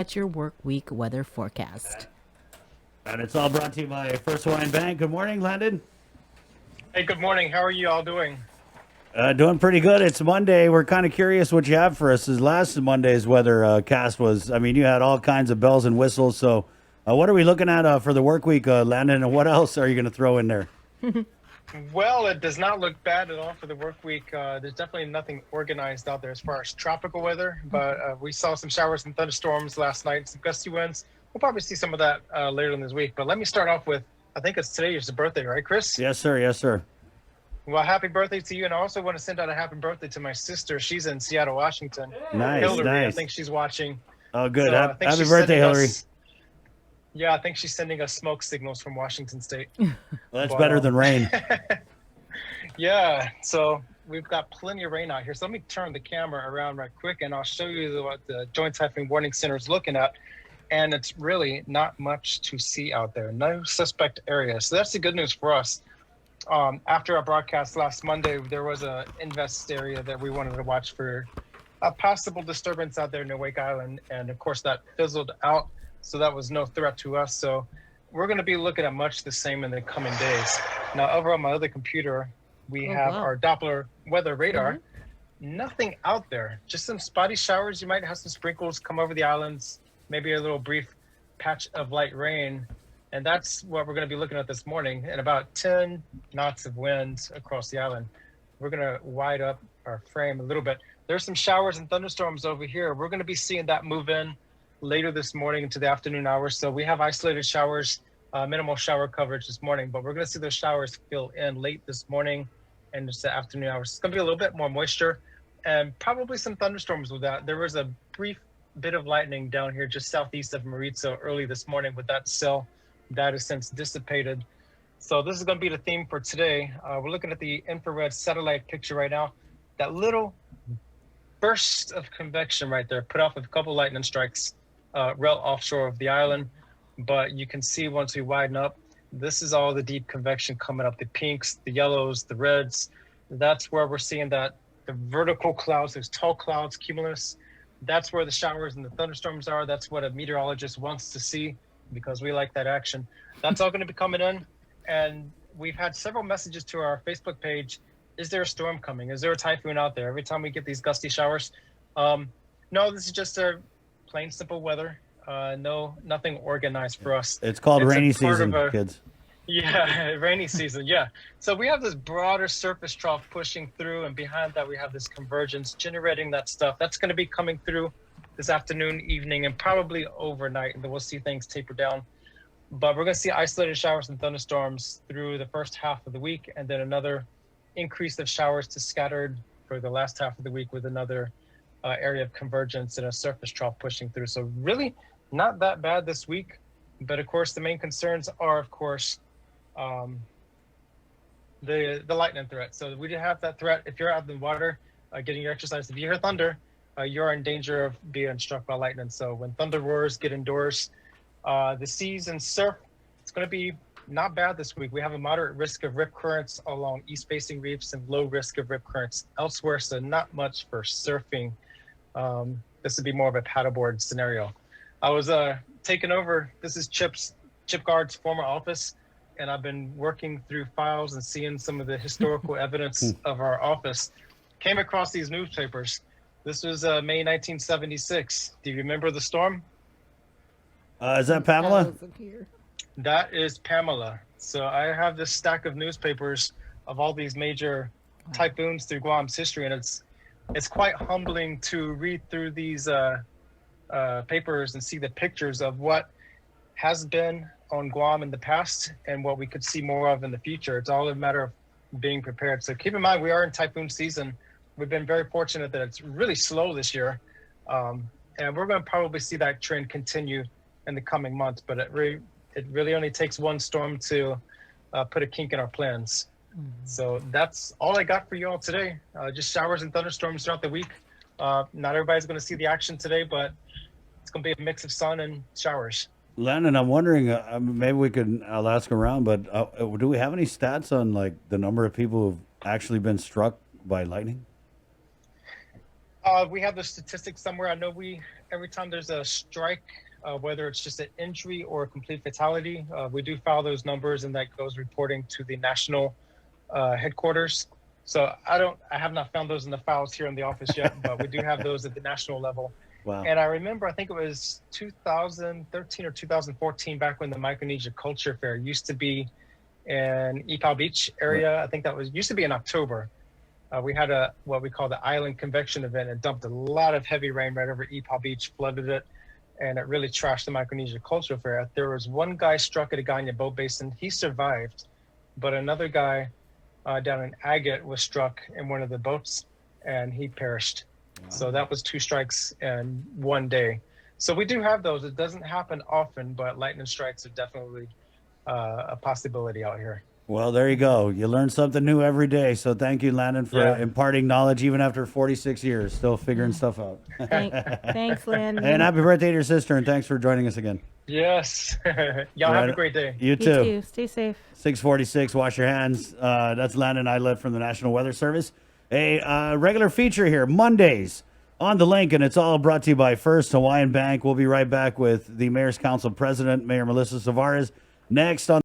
At your work week weather forecast. And it's all brought to you by First Hawaiian Bank. Good morning, Landon. Hey, good morning. How are you all doing? Doing pretty good. It's Monday. We're kind of curious what you have for us. As last Monday's weather cast was, I mean, you had all kinds of bells and whistles. So, what are we looking at for the work week, Landon? And what else are you going to throw in there? Well, it does not look bad at all for the work week. There's definitely nothing organized out there as far as tropical weather, but we saw some showers and thunderstorms last night, some gusty winds. We'll probably see some of that later in this week. But let me start off with, I think it's today is the birthday, right, Chris? Yes, sir. Yes, sir. Well, happy birthday to you. And I also want to send out a happy birthday to my sister. She's in Seattle, Washington. Nice, Hillary, nice. I think she's watching. Oh, good. So Happy birthday, Hillary. Yeah, I think she's sending us smoke signals from Washington State. Well, that's better than rain. Yeah, so we've got plenty of rain out here. So let me turn the camera around right quick, and I'll show you what the Joint Typhoon Warning Center is looking at. And it's really not much to see out there. No suspect areas. So that's the good news for us. After our broadcast last Monday, there was a invest area that we wanted to watch for a possible disturbance out there near Wake Island. And of course, that fizzled out. So that was no threat to us. So we're going to be looking at much the same in the coming days. Now, over on my other computer, we have our Doppler weather radar. Nothing out there, just some spotty showers. You might have some sprinkles come over the islands, maybe a little brief patch of light rain. And that's what we're going to be looking at this morning, and about 10 knots of wind across the island. We're going to wide up our frame a little bit. There's some showers and thunderstorms over here. We're going to be seeing that move in later this morning into the afternoon hours. So we have isolated showers, minimal shower coverage this morning, but we're going to see those showers fill in late this morning and just the afternoon hours. It's going to be a little bit more moisture and probably some thunderstorms with that. There was a brief bit of lightning down here just southeast of Maritza early this morning with that cell. That has since dissipated. So this is going to be the theme for today. We're looking at the infrared satellite picture right now. That little burst of convection right there put off a couple lightning strikes well offshore of the island. But you can see once we widen up, this is all the deep convection coming up, the pinks, the yellows, the reds. That's where we're seeing that the vertical clouds, those tall clouds, cumulus, that's where the showers and the thunderstorms are. That's what a meteorologist wants to see, because we like that action. That's all going to be coming in. And we've had several messages to our Facebook page. Is there a storm coming? Is there a typhoon out there? Every time we get these gusty showers. No, this is just a plain simple weather. No, nothing organized for us. It's called rainy season, kids. Yeah, rainy season. Yeah. So we have this broader surface trough pushing through, and behind that we have this convergence generating that stuff. That's going to be coming through this afternoon, evening, and probably overnight, and then we'll see things taper down. But we're going to see isolated showers and thunderstorms through the first half of the week, and then another increase of showers to scattered for the last half of the week with another area of convergence and a surface trough pushing through. So really not that bad this week. But of course, the main concerns are, of course, the lightning threat. So we do have that threat. If you're out in the water getting your exercise, if you hear thunder, you're in danger of being struck by lightning. So when thunder roars, get indoors. The seas and surf, it's going to be not bad this week. We have a moderate risk of rip currents along east-facing reefs and low risk of rip currents elsewhere, so not much for surfing. This would be more of a paddleboard scenario. I was taking over, this is Chip Guard's former office, and I've been working through files and seeing some of the historical evidence of our office. Came across these newspapers. This was May 1976. Do you remember the storm? Is that Pamela? That is Pamela. So I have this stack of newspapers of all these major typhoons through Guam's history, and it's quite humbling to read through these papers and see the pictures of what has been on Guam in the past and what we could see more of in the future. It's all a matter of being prepared. So keep in mind, we are in typhoon season. We've been very fortunate that it's really slow this year. And we're going to probably see that trend continue in the coming months, but it really only takes one storm to put a kink in our plans. So that's all I got for you all today. Just showers and thunderstorms throughout the week. Not everybody's going to see the action today, but it's going to be a mix of sun and showers. Landon, I'm wondering, maybe I'll ask around, but do we have any stats on like the number of people who've actually been struck by lightning? We have the statistics somewhere. I know we every time there's a strike, whether it's just an injury or a complete fatality, we do file those numbers, and that goes reporting to the national headquarters. So I have not found those in the files here in the office yet, but we do have those at the national level. Wow. And I remember, I think it was 2013 or 2014, back when the Micronesia Culture Fair used to be in Epal Beach area. I think that used to be in October. We had what we call the Island Convection event. It dumped a lot of heavy rain right over Epal Beach, flooded it, and it really trashed the Micronesia Culture Fair. There was one guy struck at a Ganya boat basin. He survived, but another guy down in Agate was struck in one of the boats, and he perished. Wow. So that was 2 strikes in one day. So we do have those. It doesn't happen often, but lightning strikes are definitely a possibility out here. Well, there you go. You learn something new every day. So thank you, Landon, for imparting knowledge even after 46 years, still figuring stuff out. Thanks, Landon. And happy birthday to your sister, and thanks for joining us again. Yes. Y'all have a great day. You too. Stay safe. 646, wash your hands. That's Landon Aydlett from the National Weather Service. A regular feature here, Mondays on the link, and it's all brought to you by First Hawaiian Bank. We'll be right back with the Mayor's Council President, Mayor Melissa Savares, next on